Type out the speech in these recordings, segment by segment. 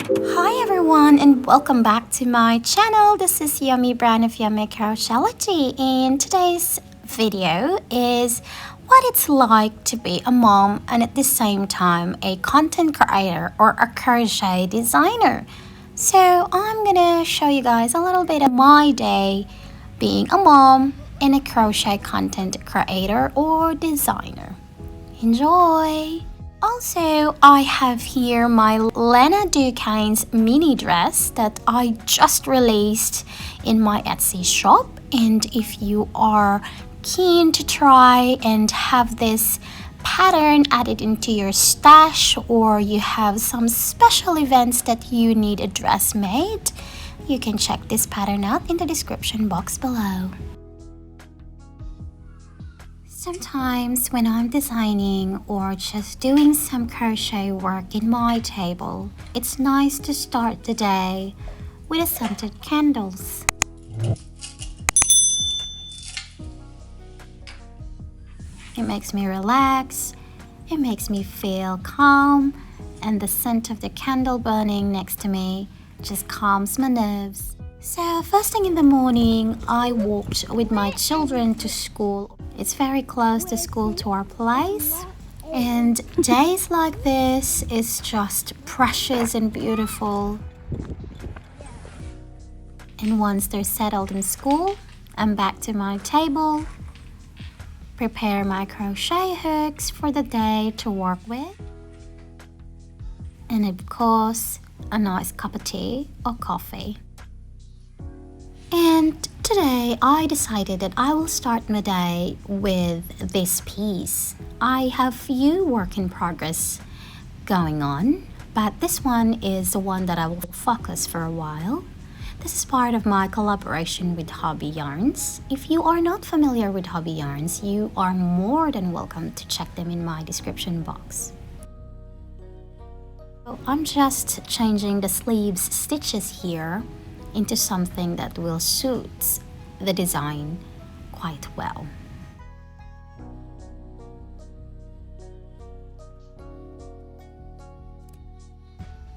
Hi everyone and welcome back to my channel. This is Yummy brand of Yommycrochetlogy, and today's video is what it's like to be a mom and at the same time a content creator or a crochet designer. So I'm gonna show you guys a little bit of my day being a mom and a crochet content creator or designer. Enjoy! Also, I have here my 𝓤𝓸𝓻𝓮 mini dress that I just released in my Etsy shop, and if you are keen to try and have this pattern added into your stash, or you have some special events that you need a dress made, you can check this pattern out in the description box below. Sometimes when I'm designing or just doing some crochet work in my table, it's nice to start the day with scented candles. It makes me relax, it makes me feel calm, and the scent of the candle burning next to me just calms my nerves. So first thing in the morning, I walked with my children to school. It's very close to school to our place, and days like this is just precious and beautiful. And once they're settled in school, I'm back to my table, prepare my crochet hooks for the day to work with, and of course a nice cup of tea or coffee. And today I decided that I will start my day with this piece. I have a few work in progress going on, but this one is the one that I will focus for a while. This is part of my collaboration with Hobby Yarns. If you are not familiar with Hobby Yarns, you are more than welcome to check them in my description box. So I'm just changing the sleeves stitches here into something that will suit the design quite well.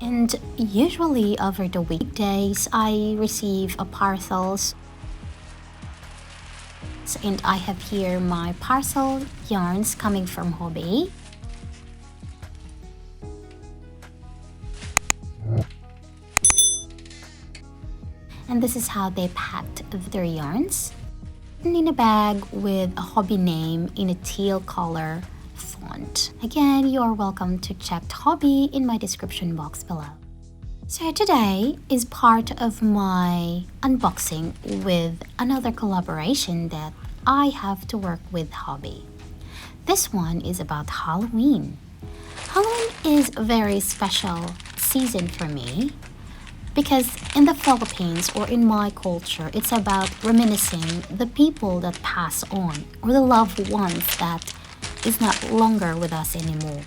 And usually over the weekdays I receive a parcels, and I have here my parcel yarns coming from Hobby. And this is how they packed their yarns, in a bag with a Hobby name in a teal color font. Again, you are welcome to check Hobby in my description box below. So today is part of my unboxing with another collaboration that I have to work with Hobby. This one is about Halloween. Halloween is a very special season for me, because in the Philippines or in my culture, it's about reminiscing the people that pass on or the loved ones that is not longer with us anymore.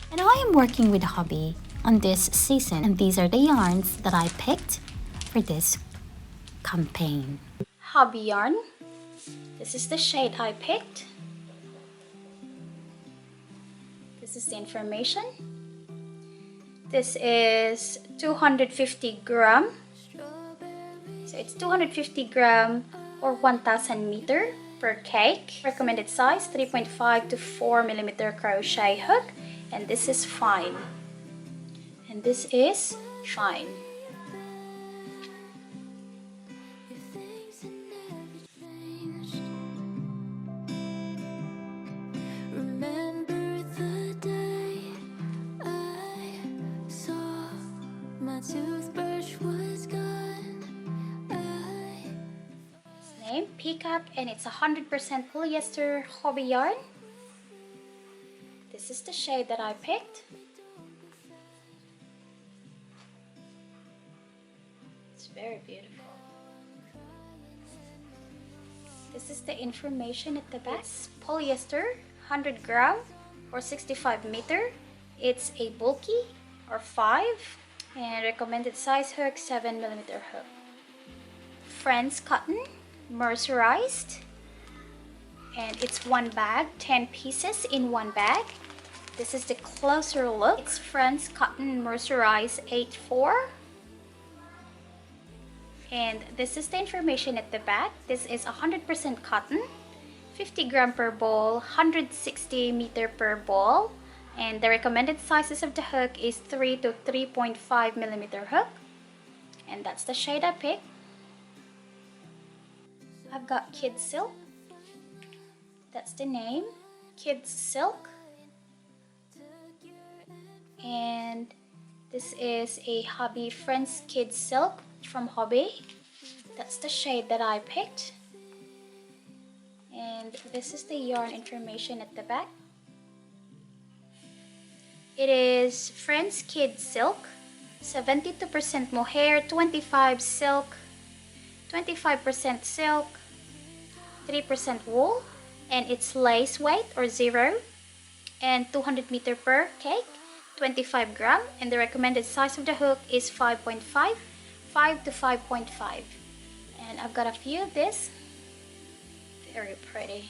And I am working with Hobby on this season, and these are the yarns that I picked for this campaign. Hobby yarn. This is the shade I picked. This is the information. This is 250 gram. So it's 250 gram or 1000 meter per cake. Recommended size 3.5 to 4 millimeter crochet hook, and this is fine. And this is fine. Name Peacock, and it's 100% polyester Hobby yarn. This is the shade that I picked. It's very beautiful. This is the information at the back. Polyester, 100 gram or 65 meter. It's a bulky or 5, and recommended size hook 7 millimeter hook. Friends cotton, mercerized, and it's one bag, 10 pieces in one bag. This is the closer look. It's France Cotton Mercerized 84. And this is the information at the back. This is 100% cotton, 50 gram per ball, 160 meter per ball. And the recommended sizes of the hook is 3 to 3.5 millimeter hook. And that's the shade I picked. I've got Kids Silk. That's the name, Kids Silk. And this is a Hobby Friends Kids Silk from Hobby. That's the shade that I picked. And this is the yarn information at the back. It is Friends Kids Silk, 72% mohair, 25% silk, 25% silk, 3% wool, and it's lace weight or 0, and 200 meter per cake, 25 gram, and the recommended size of the hook is 5.5, 5 to 5.5. And I've got a few of this. Very pretty.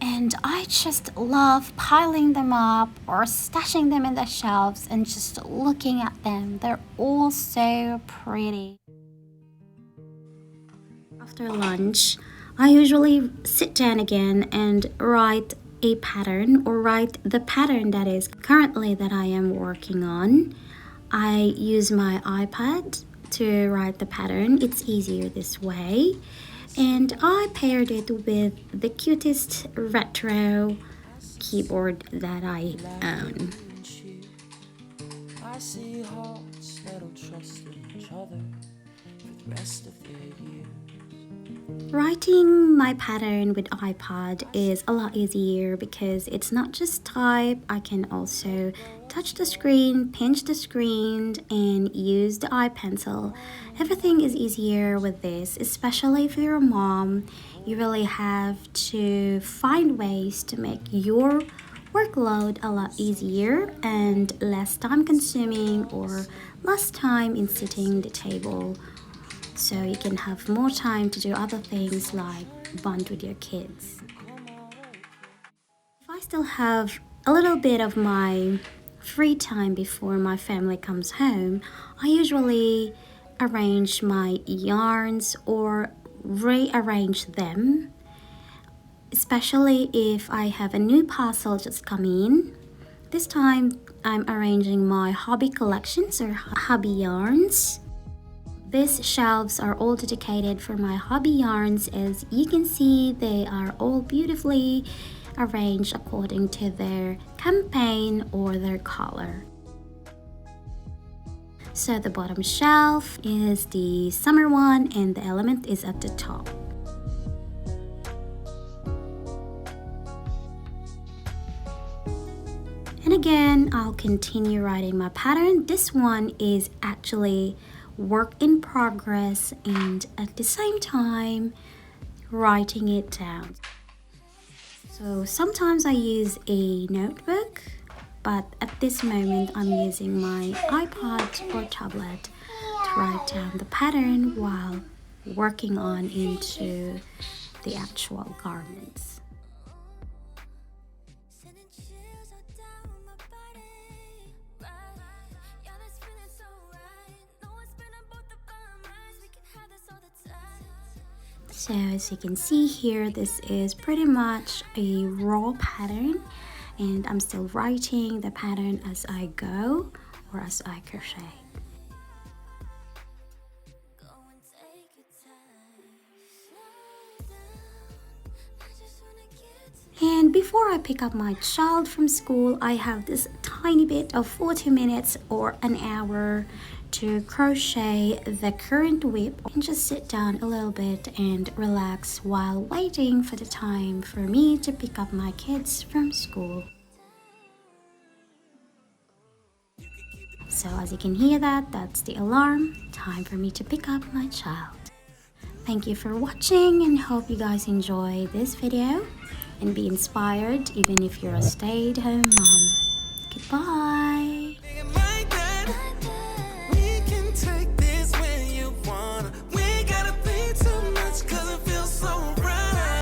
And I just love piling them up or stashing them in the shelves and just looking at them. They're all so pretty. After lunch, I usually sit down again and write a pattern, or write the pattern that is currently that I am working on. I use my iPad to write the pattern. It's easier this way. And I paired it with the cutest retro keyboard that I own. I see hearts that'll trust each other for the rest of their years. Writing my pattern with iPad is a lot easier because it's not just type. I can also touch the screen, pinch the screen, and use the iPencil. Everything is easier with this, especially if you're a mom. You really have to find ways to make your workload a lot easier and less time consuming, or less time in sitting the table, so you can have more time to do other things like bond with your kids. If I still have a little bit of my free time before my family comes home, I usually arrange my yarns or rearrange them, especially if I have a new parcel just come in. This time I'm arranging my hobby collections or hobby yarns. These shelves are all dedicated for my hobby yarns. As you can see, they are all beautifully arranged according to their campaign or their color. So the bottom shelf is the summer one and the element is at the top. And again, I'll continue writing my pattern. This one is actually work in progress, and at the same time writing it down. So sometimes I use a notebook, but at this moment I'm using my iPad or tablet to write down the pattern while working on into the actual garments. So as you can see here, this is pretty much a raw pattern, and I'm still writing the pattern as I go or as I crochet. And before I pick up my child from school, I have this tiny bit of 40 minutes or an hour to crochet the current whip, and just sit down a little bit and relax while waiting for the time for me to pick up my kids from school. So as you can hear that's the alarm. Time for me to pick up my child. Thank you for watching, and hope you guys enjoy this video and be inspired even if you're a stay-at-home mom. Goodbye!